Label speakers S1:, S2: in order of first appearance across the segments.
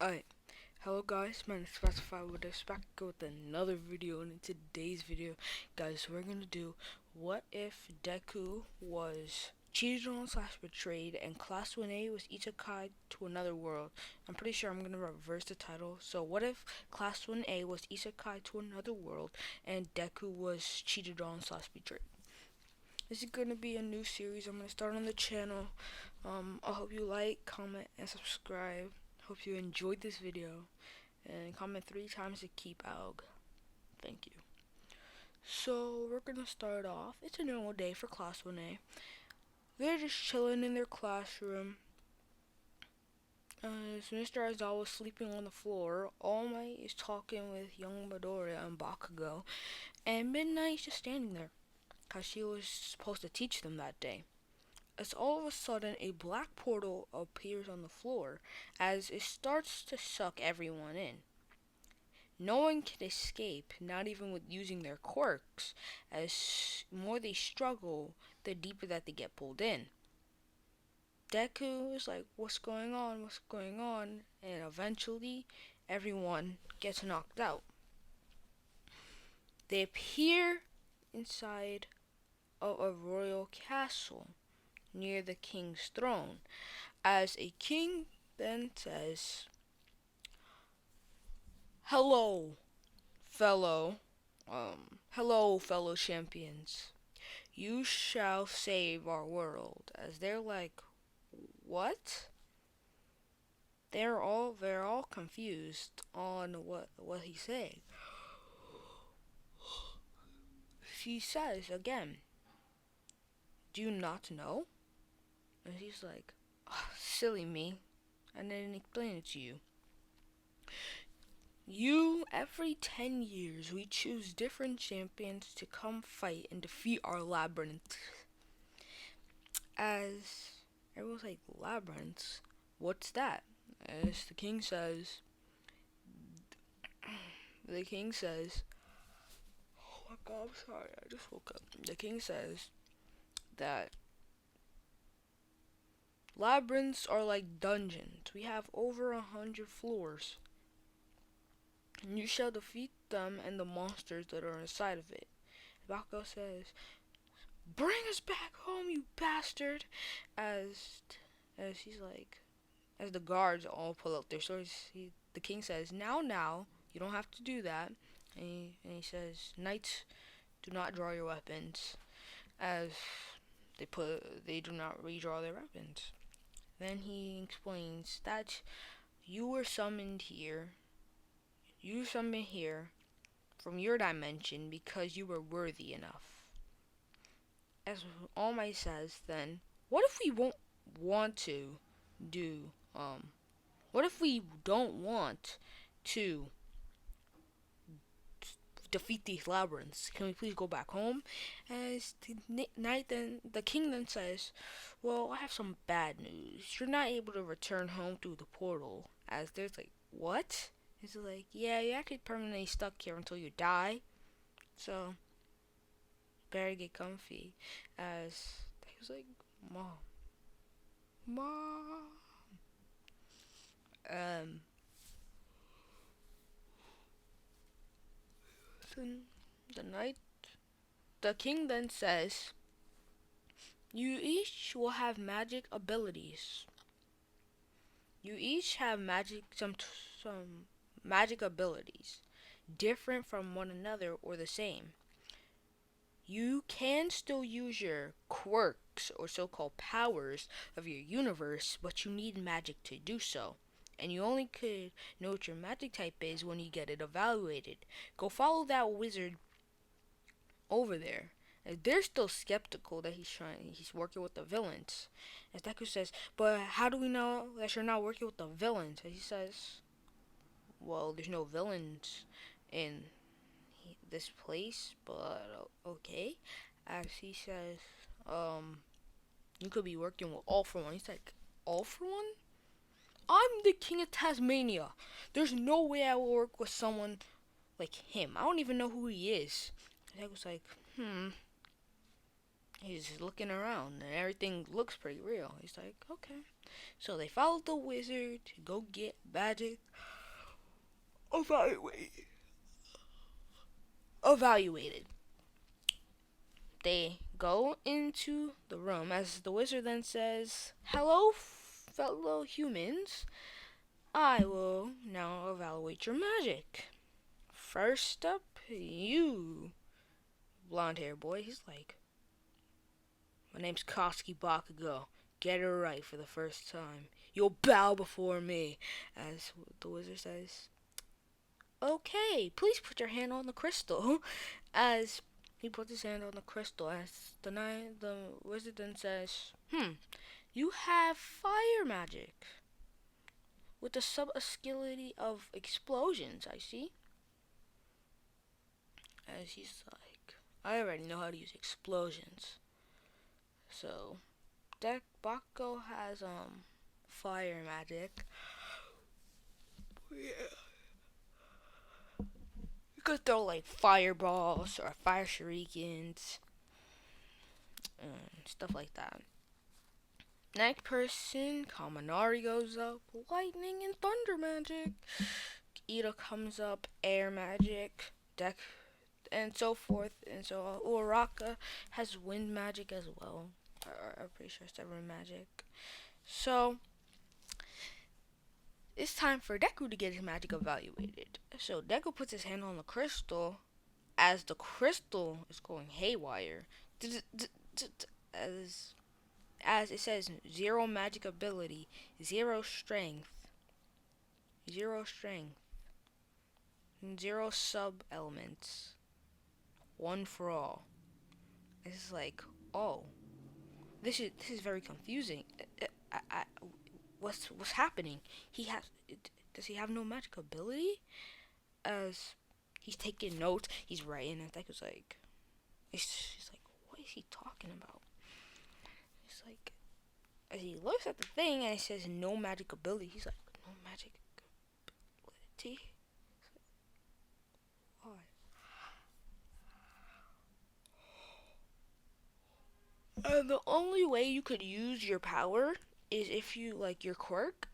S1: Alright, hello guys, my name is Specify with us back with another video, and in today's video, guys, we're gonna do what if Deku was cheated on / betrayed and Class 1A was isekai'd to another world. I'm pretty sure I'm gonna reverse the title. So what if Class 1A was isekai'd to another world and Deku was cheated on / betrayed? This is gonna be a new series I'm gonna start on the channel. I hope you like, comment, and subscribe. Hope you enjoyed this video, and comment 3 times to keep AUG. Thank you. So we're gonna start off. It's a normal day for Class 1A. They're just chilling in their classroom. As Mr. Aizawa was sleeping on the floor, All Might is talking with young Midoriya and Bakugo, and Midnight's just standing there, cause she was supposed to teach them that day. As all of a sudden a black portal appears on the floor as it starts to suck everyone in. No one can escape, not even with using their quirks. As more they struggle, the deeper that they get pulled in. Deku is like, what's going on, what's going on? And eventually, everyone gets knocked out. They appear inside of a royal castle near the king's throne, as a king then says, hello fellow champions, you shall save our world. As they're like, what? They're all confused on what he's saying. She says again, do you not know? And he's like, oh, silly me, I didn't explain it to you. Every 10 years, we choose different champions to come fight and defeat our labyrinth. As everyone's like, labyrinths? What's that? As the king says, oh my god, I'm sorry, I just woke up. The king says that labyrinths are like dungeons. We have over 100 floors. And you shall defeat them and the monsters that are inside of it. Bakugo says, bring us back home, you bastard! As he's like, as the guards all pull out their swords, the king says, now, you don't have to do that. And he says, knights, do not draw your weapons. As they do not redraw their weapons. Then he explains that you were summoned here. You summoned here from your dimension because you were worthy enough. As All Might says, then, what if we won't want to do, what if we don't want to defeat these labyrinths? Can we please go back home? As the king then says, well, I have some bad news. You're not able to return home through the portal. As there's like, what? He's like, yeah, you're actually permanently stuck here until you die. So, better get comfy. As he was like, Mom. So the king then says, you each will have magic abilities. You each have some magic abilities, different from one another or the same. You can still use your quirks or so-called powers of your universe, but you need magic to do so. And you only could know what your magic type is when you get it evaluated. Go follow that wizard over there. They're still skeptical that he's working with the villains. As Deku says, but how do we know that you're not working with the villains? As he says, well, there's no villains in this place, but okay. As he says, you could be working with All For One. He's like, All For One? I'm the king of Tasmania. There's no way I will work with someone like him. I don't even know who he is. And I was like, He's looking around and everything looks pretty real. He's like, okay. So they followed the wizard to go get magic evaluated. Evaluated. They go into the room as the wizard then says, hello, fellow humans. I will now evaluate your magic. First up, you, blonde hair boy. He's like, my name's Koski Bakugo. Get it right for the first time. You'll bow before me, as the wizard says. Okay, please put your hand on the crystal. As he puts his hand on the crystal, as the wizard then says, you have fire magic with the sub-ability of explosions, I see. As he's like, I already know how to use explosions. So, Bakugo has, fire magic. Yeah. You could throw, like, fireballs or fire shurikens and stuff like that. Next person, Kaminari goes up, lightning and thunder magic. Ida comes up, air magic, and so forth. And so Uraraka has wind magic as well. I'm pretty sure it's wind magic. So it's time for Deku to get his magic evaluated. So Deku puts his hand on the crystal as the crystal is going haywire. As it says, 0 magic ability, 0 strength, 0 sub elements, 1 for all. It's like, oh, this is very confusing. What's happening? Does he have no magic ability? As he's taking notes, he's writing, and Deku's like, he's like, what is he talking about? It's like, as he looks at the thing and it says no magic ability, he's like, no magic ability? Why? The only way you could use your power is if you, like, your quirk,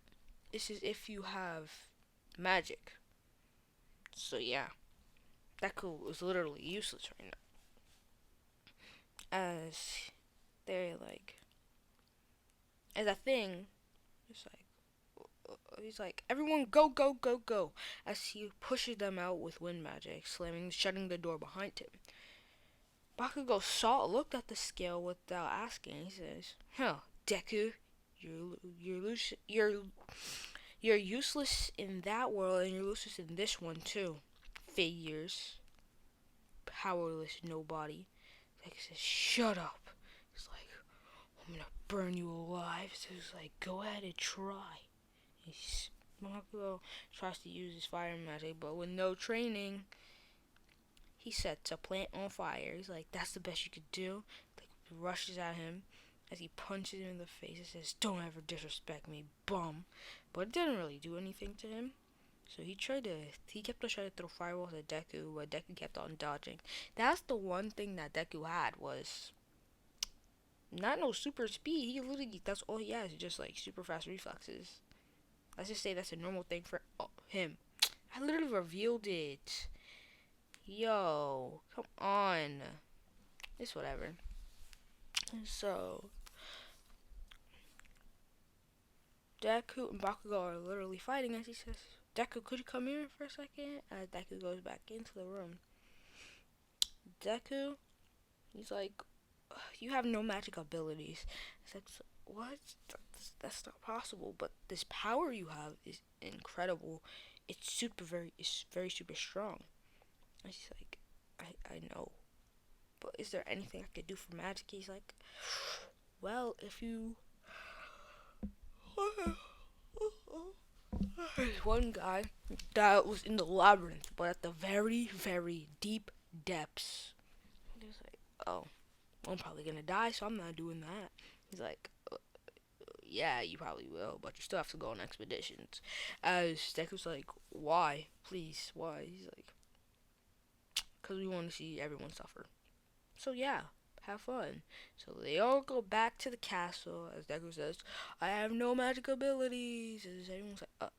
S1: is if you have magic. So yeah, Deku is literally useless right now. As they're like, as a thing, he's like, everyone go, go, go, go, as he pushes them out with wind magic, shutting the door behind him. Bakugo looked at the scale without asking. He says, Deku, you're useless in that world, and you're useless in this one too. Figures. Powerless nobody. Deku says, shut up. He's like, I'm gonna burn you alive. So he's like, go ahead and try. Bakugo tries to use his fire magic, but with no training, he sets a plant on fire. He's like, that's the best you could do. Like, rushes at him as he punches him in the face and says, don't ever disrespect me, bum. But it didn't really do anything to him. So he kept on trying to throw fireballs at Deku, but Deku kept on dodging. That's the one thing that Deku had, was not no super speed. He literally, that's all he has, just like super fast reflexes. Let's just say that's a normal thing for him. I literally revealed it. Yo, come on. It's whatever. So, Deku and Bakugo are literally fighting as he says, Deku, could you come here for a second? As Deku goes back into the room. Deku, he's like, you have no magic abilities. It's like, what? That's not possible. But this power you have is incredible. It's very super strong. And she's like, I know. But is there anything I could do for magic? He's like, well, if you... There's one guy that was in the labyrinth, but at the very, very deep depths. He's like, oh, I'm probably gonna die, so I'm not doing that. He's like, yeah, you probably will, but you still have to go on expeditions. As Deku's like, why? Please, why? He's like, because we want to see everyone suffer. So yeah, have fun. So they all go back to the castle, as Deku says, I have no magic abilities. And everyone's like,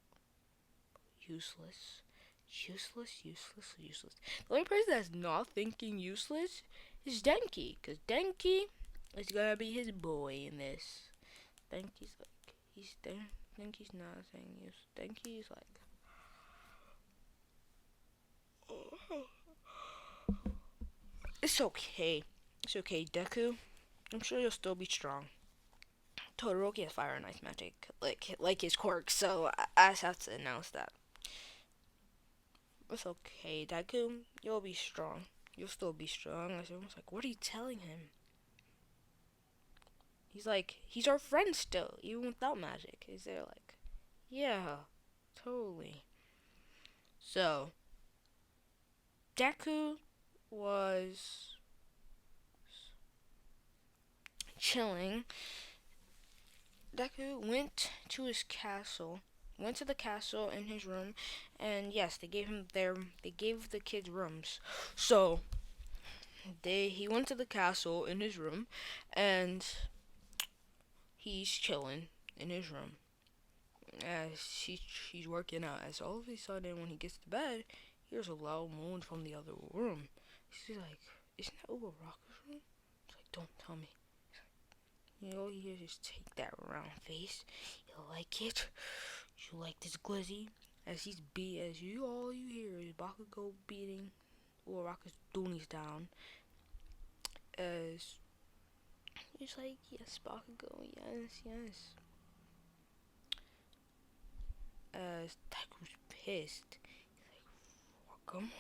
S1: useless. Useless, useless, useless. The only person that's not thinking useless is Denki, because Denki is gonna be his boy in this. Denki's like, Denki's not saying useless. Denki's like, it's okay. It's okay, Deku. I'm sure you'll still be strong. Todoroki has fire and ice magic, like his quirk, so I just have to announce that. It's okay, Deku. You'll be strong. You'll still be strong. Everyone's like, what are you telling him? He's like, he's our friend still, even without magic. Is there like, yeah, totally. So, Deku was chilling. Deku went to his castle, went to the castle in his room, and yes, they gave the kids rooms. So, he went to the castle in his room, and he's chilling in his room. As he's working out, as all of a sudden when he gets to bed, he hears a loud moan from the other room. He's like, isn't that Uraraka's room? He's like, don't tell me. You know, he hears is take that round face. You like it? You like this glizzy? As all you hear is Bakugo beating Uraraka's doonies down. As he's like, yes, Bakugo, yes. As Deku's pissed. He's like, fuck him.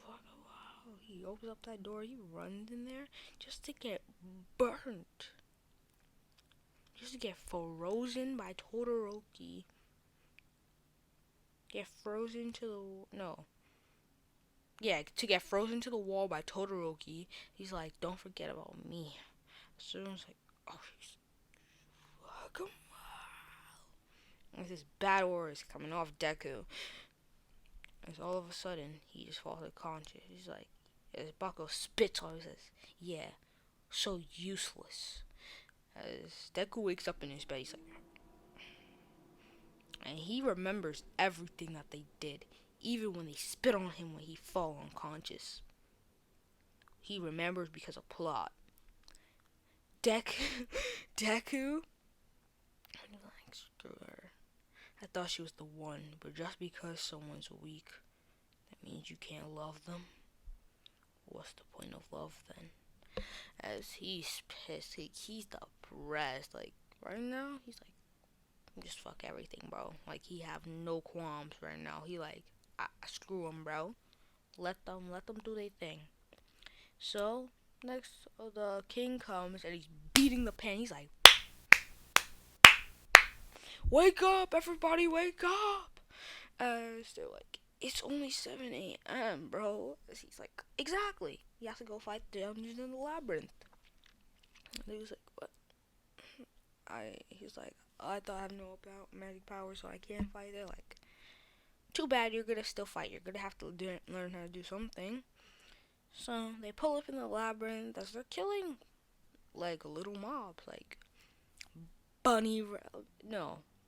S1: Fuck him. He opens up that door, he runs in there just to get burnt. Just to get frozen by Todoroki. To get frozen to the wall by Todoroki. He's like, don't forget about me. So everyone's like, oh, fuck him. And this bad aura is coming off Deku. As all of a sudden, he just falls unconscious. He's like, as Bakugo spits on him, he says, yeah, so useless. As Deku wakes up in his bed, he's like, and he remembers everything that they did, even when they spit on him when he fell unconscious. He remembers because of plot. Deku, like, screw her. I thought she was the one, but just because someone's weak, that means you can't love them. What's the point of love then? As he's pissed, he's depressed. Like right now, he's like, just fuck everything, bro. Like he have no qualms right now. He like, screw them, bro. Let them do their thing. So next, the king comes and he's beating the pen. He's like, wake up, everybody, wake up! As they're like, it's only 7 a.m., bro. As he's like, exactly. You have to go fight the dungeons in the labyrinth. And he was like, what? He's like, I thought I have no magic power, so I can't fight it. Like, too bad, you're gonna still fight. You're gonna have to learn how to do something. So they pull up in the labyrinth as they're killing like little mobs, like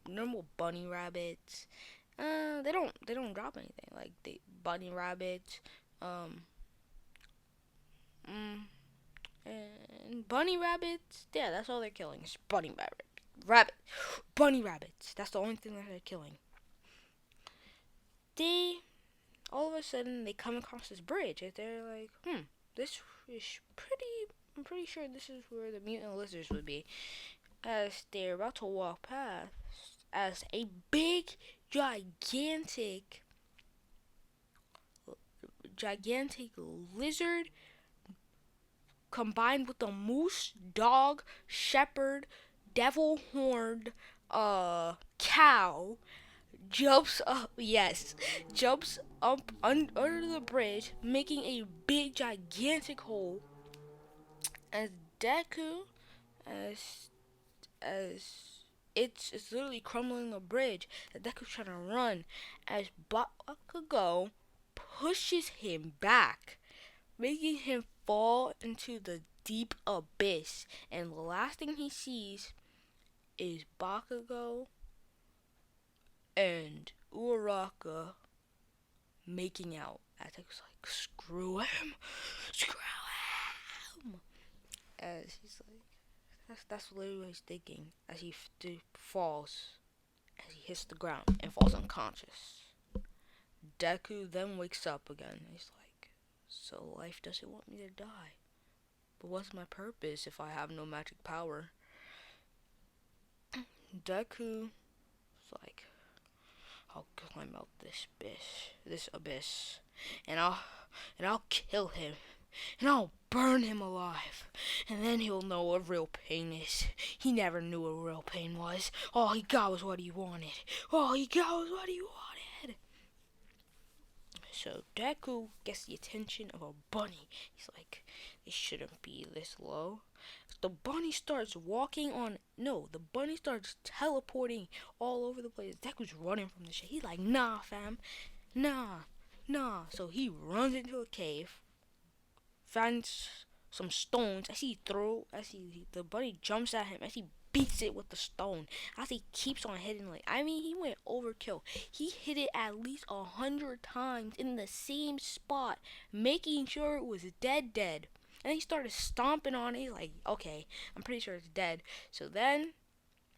S1: normal bunny rabbits. They don't drop anything. Like bunny rabbits, and bunny rabbits. Yeah, that's all they're killing. Is bunny bunny rabbits. That's the only thing that they're killing. All of a sudden they come across this bridge and they're like, this is I'm pretty sure this is where the mutant lizards would be. As they're about to walk past, as a big, gigantic lizard combined with a moose, dog, shepherd, devil horned, cow jumps up under the bridge, making a big, gigantic hole. As Deku, as it's literally crumbling the bridge. As Deku's trying to run, as Bakugo pushes him back, making him fall into the deep abyss. And the last thing he sees is Bakugo and Uraraka making out. Aztecu's like, screw him, screw him. As he's like, that's literally what he's thinking as he falls, as he hits the ground and falls unconscious. Deku then wakes up again. He's like, so life doesn't want me to die. But what's my purpose if I have no magic power? Deku's like, I'll climb out this abyss, and I'll kill him, and I'll burn him alive, and then he'll know what real pain is. He never knew what real pain was. All he got was what he wanted. All he got was what he wanted. So Deku gets the attention of a bunny. He's like, it shouldn't be this low. The bunny starts the bunny starts teleporting all over the place. Deku's running from the shit. He's like, nah, fam. Nah. So he runs into a cave, finds some stones. The bunny jumps at him as he beats it with the stone. As he keeps on hitting, he went overkill. He hit it at least 100 times in the same spot, making sure it was dead. And he started stomping on it. He's like, okay, I'm pretty sure it's dead. So then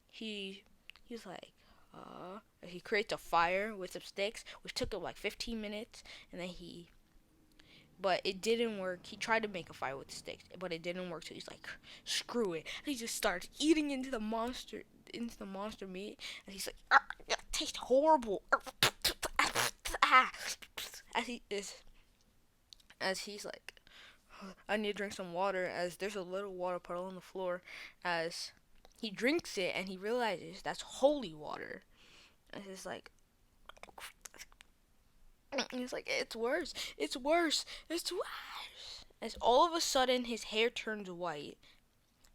S1: he's like, he creates a fire with some sticks, which took him like 15 minutes. And then but it didn't work. He tried to make a fire with the sticks, but it didn't work. So he's like, screw it. And he just starts eating into the monster meat. And he's like, it tastes horrible. As he's like, I need to drink some water, as there's a little water puddle on the floor. As he drinks it and he realizes that's holy water. And he's like, it's worse. As all of a sudden his hair turns white.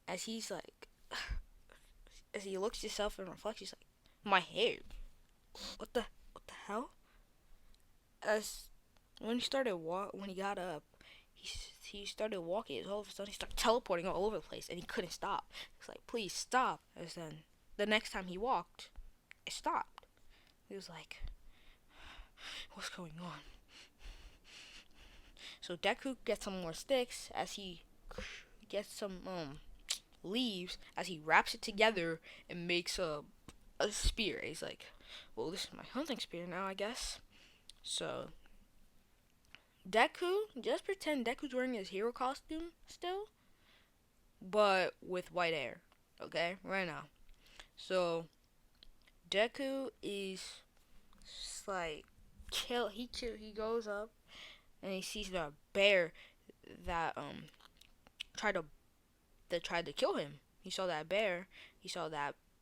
S1: As he's like, as he looks himself and reflects, he's like, my hair. What the hell? As when he got up, he started walking. All of a sudden, he started teleporting all over the place, and he couldn't stop. He's like, please stop. And then the next time he walked, it stopped. He was like, what's going on? So Deku gets some more sticks as he gets some leaves, as he wraps it together and makes a spear. He's like, well, this is my hunting spear now, I guess. So Deku, just pretend Deku's wearing his hero costume still, but with white hair, okay, right now. So Deku is like, he goes up and he sees the bear that tried to kill him. He saw that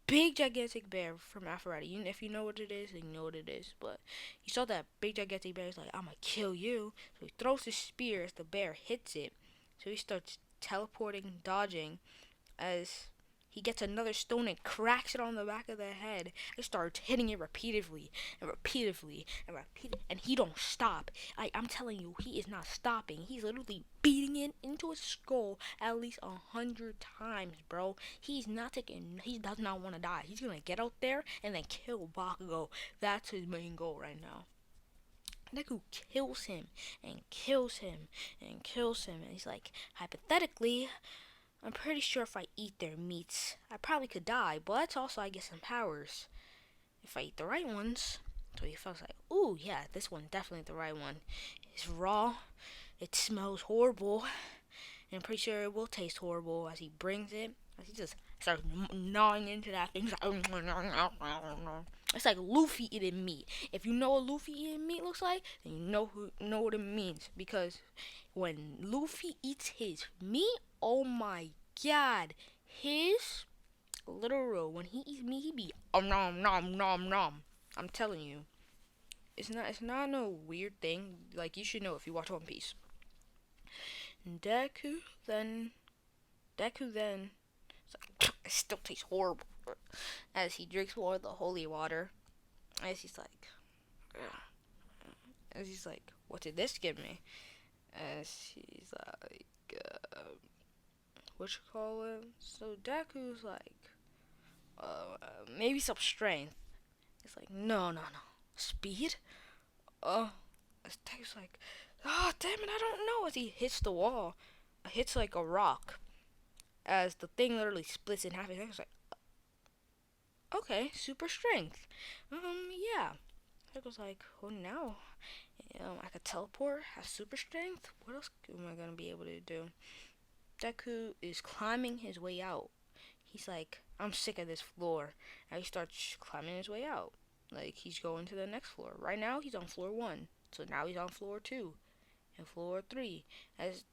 S1: big gigantic bear from Aphrodite. If you know what it is, then you know what it is. But he saw that big gigantic bear. He's like, I'm gonna kill you. So he throws his spear as the bear hits it. So he starts teleporting, dodging, as he gets another stone and cracks it on the back of the head. He starts hitting it repeatedly, and he don't stop. I'm telling you, he is not stopping. He's literally beating it into his skull at least 100 times, bro. He does not want to die. He's gonna get out there and then kill Bakugo. That's his main goal right now. Deku kills him. And he's like, hypothetically, I'm pretty sure if I eat their meats, I probably could die, but also I get some powers if I eat the right ones. So he feels like, ooh, yeah, this one definitely the right one. It's raw, it smells horrible, and I'm pretty sure it will taste horrible as he brings it. As he just starts gnawing into that thing. It's like Luffy eating meat. If you know what Luffy eating meat looks like, then you know what it means. Because when Luffy eats his meat, oh my god, his literal, when he eats meat, he be nom nom nom nom. I'm telling you, it's not no weird thing. Like, you should know if you watch One Piece. Deku then it still tastes horrible as he drinks more of the holy water. As he's like, what did this give me? As he's like, what you call it? So Deku's like, maybe some strength. It's like, no, no, no. Speed? Oh, Deku's like, oh, damn it, I don't know. As he hits the wall, hits like a rock. As the thing literally splits in half. Deku's like, okay, super strength. Yeah. Deku's like, oh, now I could teleport, have super strength. What else am I gonna be able to do? Deku is climbing his way out. He's like, I'm sick of this floor. And he starts climbing his way out. Like, he's going to the next floor. Right now, he's on floor 1. So now he's on floor 2. And floor 3. As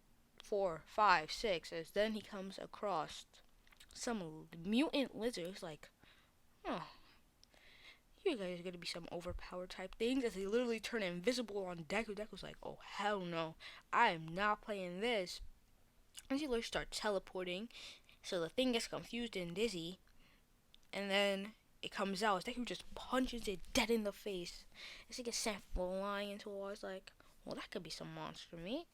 S1: 4, 5, 6. As then he comes across some mutant lizards. Like, oh, you guys are gonna be some overpowered type things. As they literally turn invisible on Deku. Deku's like, oh, hell no. I am not playing this. And he literally starts teleporting. So the thing gets confused and dizzy, and then it comes out. It's like he just punches it dead in the face. As he gets sent flying into a wall. It's like, well, that could be some monster meat.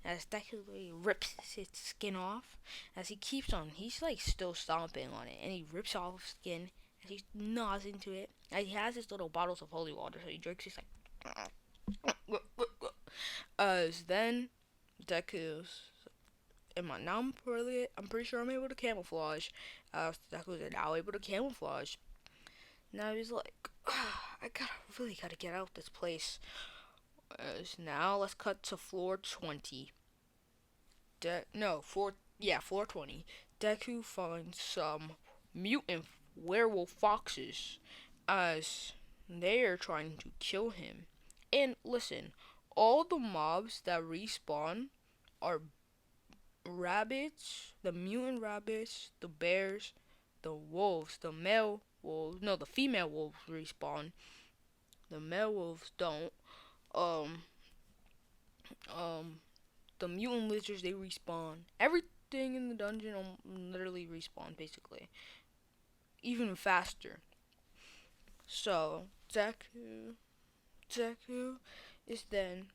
S1: As Deku rips his skin off, as he keeps on, he's like still stomping on it, and he rips off skin, as he gnaws into it. As he has his little bottles of holy water, so he drinks. He's like, as then Deku's. I'm pretty sure I'm able to camouflage. Deku's now able to camouflage. Now he's like, I really gotta get out of this place. Now let's cut to floor 20. Floor 20. Deku finds some mutant werewolf foxes as they are trying to kill him. And listen, all the mobs that respawn are rabbits, the mutant rabbits, the bears, the wolves, the male wolves. No, the female wolves respawn. The male wolves don't. Um, the mutant lizards they respawn. Everything in the dungeon literally respawns basically, even faster. So Deku is then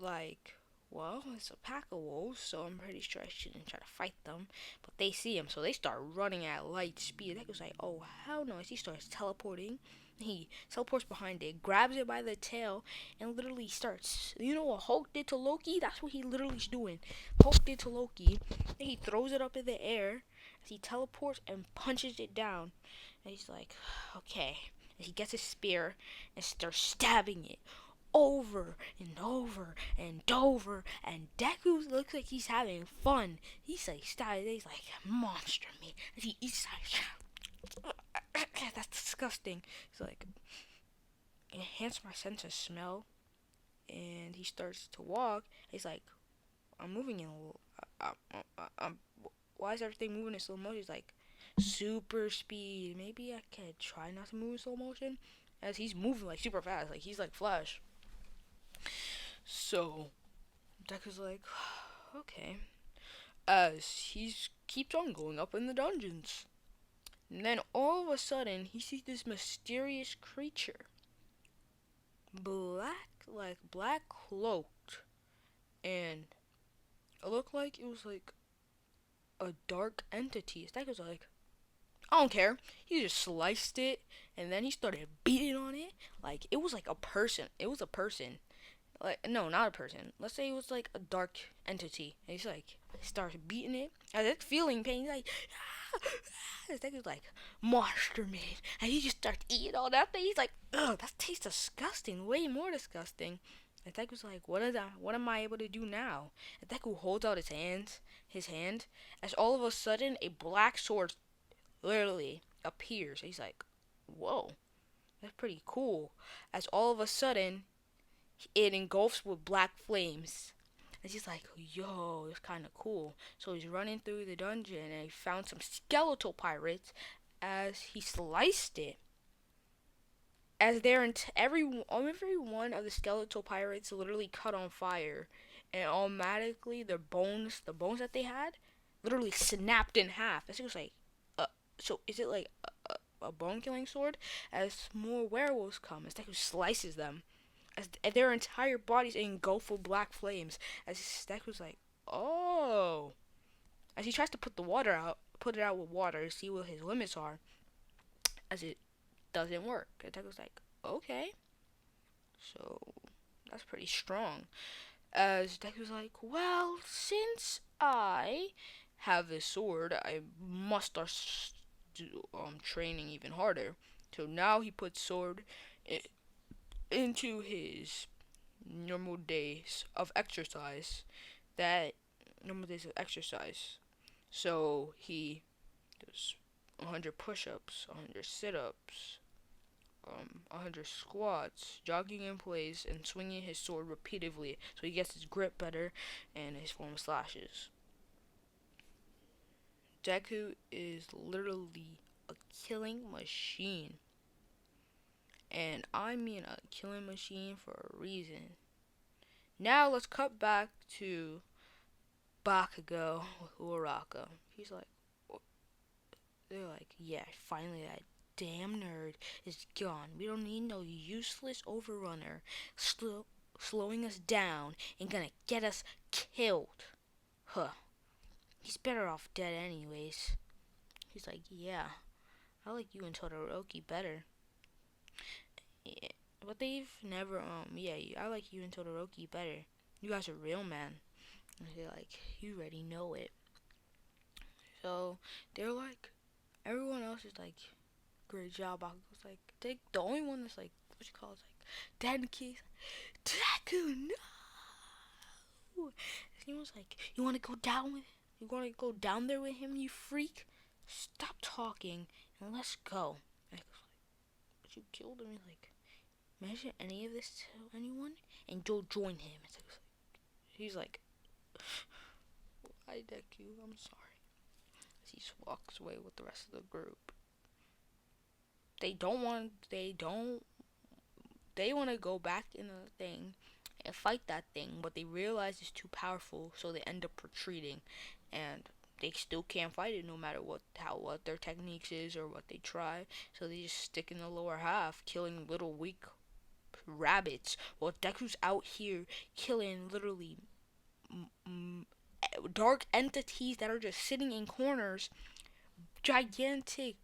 S1: like, well, it's a pack of wolves, so I'm pretty sure I shouldn't try to fight them. But they see him, so they start running at light speed. Deku's like, oh, hell no. As he starts teleporting, he teleports behind it, grabs it by the tail, and literally starts, you know what Hulk did to Loki? That's what he literally is doing. Hulk did to Loki, and he throws it up in the air, as he teleports and punches it down. And he's like, okay. And he gets his spear and starts stabbing it over and over and over, and Deku looks like he's having fun. He's like, he's like, monster meat. And he eats like, that's disgusting. He's like, enhance my sense of smell, and he starts to walk. He's like, I'm moving in. Why is everything moving in slow motion? He's like, super speed. Maybe I could try not to move in slow motion. As he's moving like super fast, like he's like Flash. So Deku's like, okay. As he keeps on going up in the dungeons. And then all of a sudden he sees this mysterious creature. Black cloaked. And it looked like it was like a dark entity. Deku's like, I don't care. He just sliced it and then he started beating on it. Like it was like a person. It was a person. Like, no, not a person. Let's say it was like a dark entity. And he's like, starts beating it. And it's feeling pain. He's like, this thing is like monster meat. And he just starts eating all that thing. He's like, ugh, that tastes disgusting. Way more disgusting. And Deku's like, what am I able to do now? And Deku holds out his hand, as all of a sudden a black sword literally appears. He's like, whoa, that's pretty cool. As all of a sudden it engulfs with black flames. And he's like, yo, it's kind of cool. So he's running through the dungeon and he found some skeletal pirates. As he sliced it, as every one of the skeletal pirates literally cut on fire, and automatically the bones that they had, literally snapped in half. As he was like, so is it like a bone killing sword? As more werewolves come, it's like who slices them. as their entire bodies engulf with black flames. As Deku's like, oh. As he tries to put it out with water to see what his limits are, as it doesn't work. And Deku's like, okay, so that's pretty strong. As Deku's like, well, since I have this sword, I must start training even harder. So now he puts sword into his normal days of exercise. That normal days of exercise. So he does 100 push-ups, 100 sit-ups, 100 squats, jogging in place, and swinging his sword repeatedly so he gets his grip better and his form slashes. Deku is literally a killing machine. And I mean a killing machine for a reason. Now let's cut back to Bakugo with Uraraka. He's like, they're like, yeah, finally that damn nerd is gone. We don't need no useless overrunner slowing us down and gonna get us killed. Huh. He's better off dead anyways. He's like, yeah, I like you and Todoroki better. Yeah, but they've never, yeah, I like you and Todoroki better. You guys are real, man. And they're like, you already know it. So, they're like, everyone else is like, great job. Bakugo's like, the only one that's like, what you call it, like, Denki. Deku, no! And he was like, you wanna go down with him? You wanna go down there with him, you freak? Stop talking and let's go. And I was like, but you killed him. He's like, mention any of this to anyone and go join him. He's like, why, Deku? I'm sorry. As he walks away with the rest of the group. They want to go back in the thing and fight that thing, but they realize it's too powerful, so they end up retreating, and they still can't fight it no matter what their techniques is or what they try. So they just stick in the lower half, killing little weak rabbits, while Deku's out here killing literally dark entities that are just sitting in corners, gigantic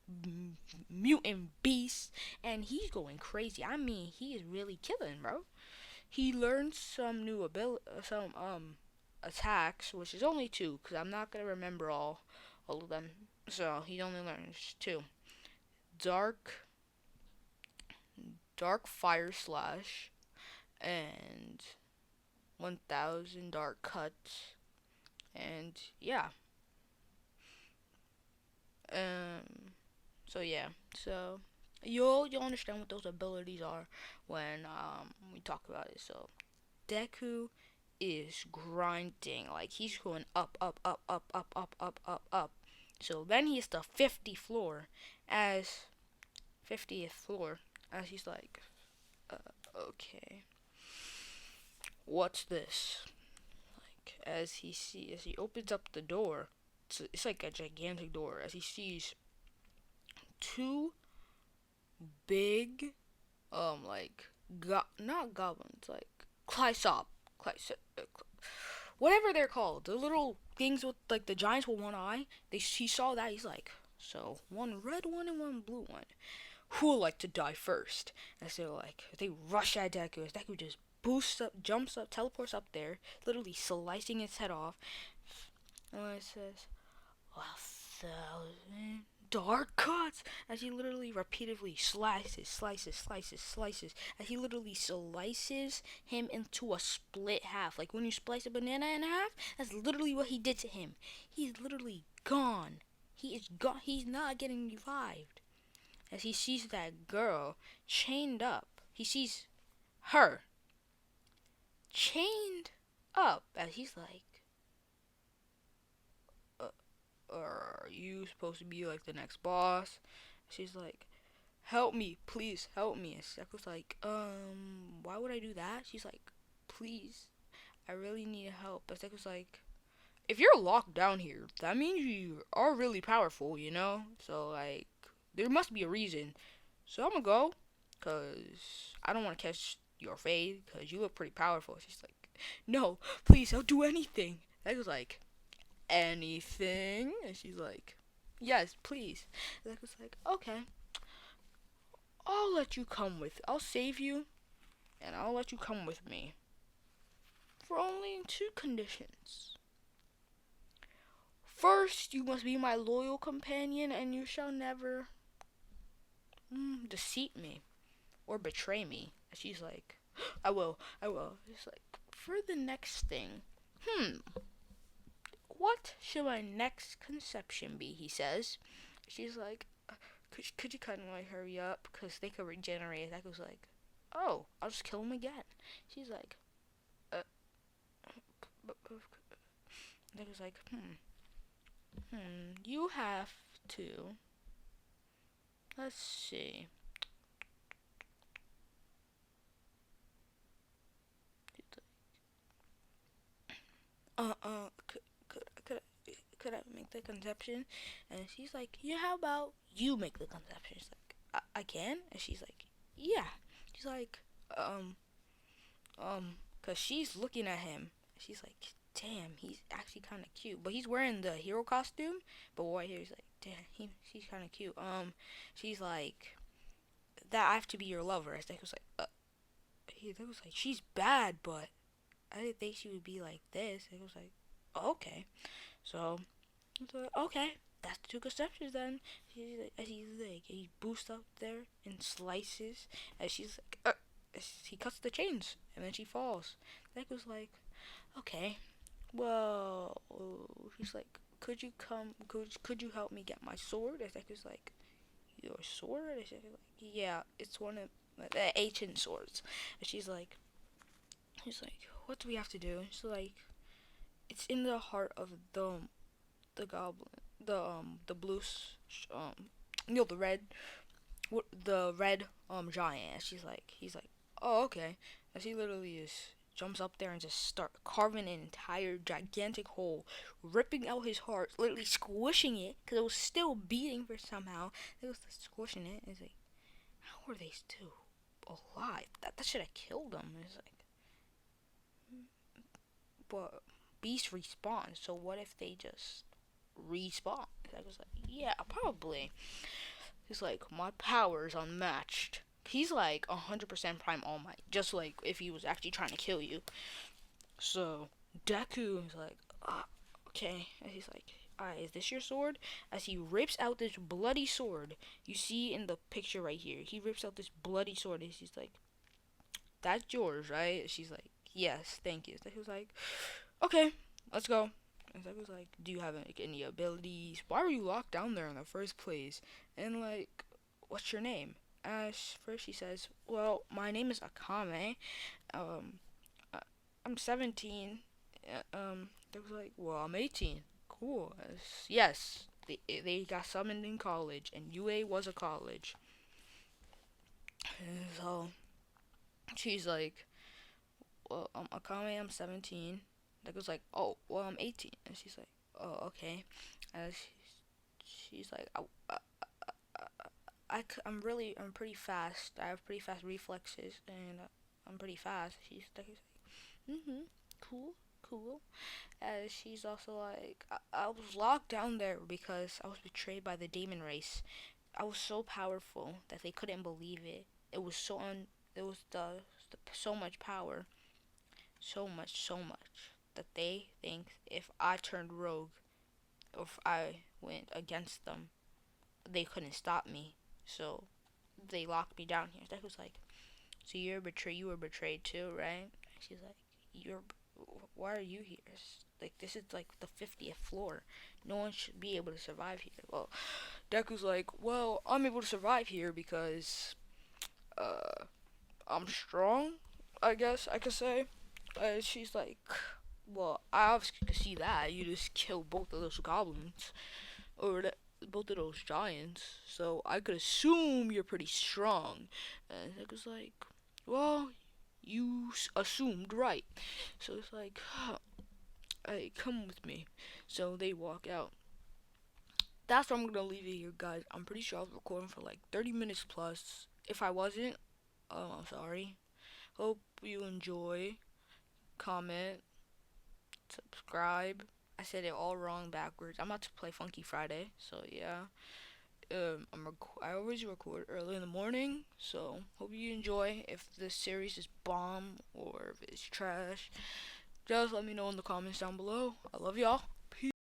S1: mutant beasts, and he's going crazy. I mean, he is really killing, bro. He learned some new attacks, which is only 2, because I'm not gonna remember all of them. So he only learns 2. Dark Fire Slash, and 1,000 Dark Cuts, and yeah. So yeah. So you'll understand what those abilities are when we talk about it. So Deku is grinding, like he's going up, up, up, up, up, up, up, up, up. So then he's the 50th floor, as he's like, okay, what's this? Like as he opens up the door, it's like a gigantic door. As he sees 2 big, not goblins, like Clysop, whatever they're called, the little things with like the giants with one eye. He saw that. He's like, so 1 red one and 1 blue one. Who would like to die first? And so they rush at Deku. As Deku just boosts up, jumps up, teleports up there, literally slicing its head off. And then it says, 1,000 dark cuts, as he literally repeatedly slices, as he literally slices him into a split half. Like when you slice a banana in half, that's literally what he did to him. He's literally gone. He is gone. He's not getting revived. As he sees that girl chained up, he sees her chained up, as he's like, are you supposed to be like the next boss? She's like, help me, please help me. And Seku's like, why would I do that? She's like, please, I really need help. And Seku's like, if you're locked down here, that means you are really powerful, you know? So there must be a reason. So I'm gonna go, cause I don't want to catch you're afraid because you look pretty powerful. She's like, no, please, I'll do anything. Deku's like, anything? And she's like, yes, please. Deku's like, okay, I'll let you come with. I'll save you, and I'll let you come with me for only two conditions. First, you must be my loyal companion, and you shall never deceive me or betray me. And she's like, I will. It's like, for the next thing, what should my next conception be? He says. She's like, could you kind of like hurry up? Because they could regenerate. That goes like, oh, I'll just kill him again. She's like, that goes like, you have to, let's see. Could I make the conception? And she's like, yeah, how about you make the conception? She's like, I can? And she's like, yeah. She's like, cause she's looking at him. She's like, damn, he's actually kind of cute. But he's wearing the hero costume. But right here, he's like, damn, he's kind of cute. She's like, that I have to be your lover. As was like, that was like, she's bad, but I didn't think she would be like this. It was like, oh, okay. So, okay, that's the two conceptions then. He's like, as he's like, he boosts up there and slices. As she's like, he cuts the chains and then she falls. That was like, okay, well, he's like, could you come? Could you help me get my sword? As that was like, your sword? And she's like, yeah, it's one of the ancient swords. And she's like, he's like, what do we have to do? She's like, it's in the heart of the goblin, the blue, the red giant. She's like, he's like, oh, okay. As he literally jumps up there and just start carving an entire gigantic hole, ripping out his heart, literally squishing it because it was still beating for somehow. It was squishing it. It's like, how are they still alive? That should have killed them. It's like, but beasts respawn. So what if they just respawn? I was like, yeah, probably. He's like, my power's unmatched. He's like 100% Prime All Might, just like if he was actually trying to kill you. So Deku is like, okay. And he's like, alright, is this your sword? As he rips out this bloody sword, you see in the picture right here, he rips out this bloody sword. And he's like, that's yours, right? She's like, yes, thank you. So he was like, okay, let's go. And Zach was like, do you have any abilities? Why were you locked down there in the first place? And like, what's your name? First she says, well, my name is Akame. I'm 17. They was like, well, I'm 18. Cool. Yes, they got summoned in college, and UA was a college. And so she's like, well, Akame, I'm 17. That was like, oh, well, I'm 18. And she's like, oh, okay. And she's like, I'm pretty fast. I have pretty fast reflexes, and I'm pretty fast. She's like, cool. And she's also like, I was locked down there because I was betrayed by the demon race. I was so powerful that they couldn't believe it. It was it was so much power, so much that they think if I turned rogue or if I went against them, they couldn't stop me. So they locked me down here. That was like, so you were betrayed too, right? She's like, why are you here? Like, this is like the 50th floor. No one should be able to survive here. Well, Deku's like, well, I'm able to survive here because, I'm strong, I guess I could say. She's like, well, I obviously could see that. You just killed both of those goblins. Or both of those giants. So I could assume you're pretty strong. And Deku's like, well, you assumed right. So it's like, hey, come with me. So they walk out. That's where I'm gonna leave it here, guys. I'm pretty sure I was recording for like 30 minutes plus. If I wasn't, I'm sorry. Hope you enjoy. Comment, subscribe. I said it all wrong backwards. I'm about to play Funky Friday, so yeah. I always record early in the morning, so hope you enjoy. If this series is bomb or if it's trash, just let me know in the comments down below. I love y'all.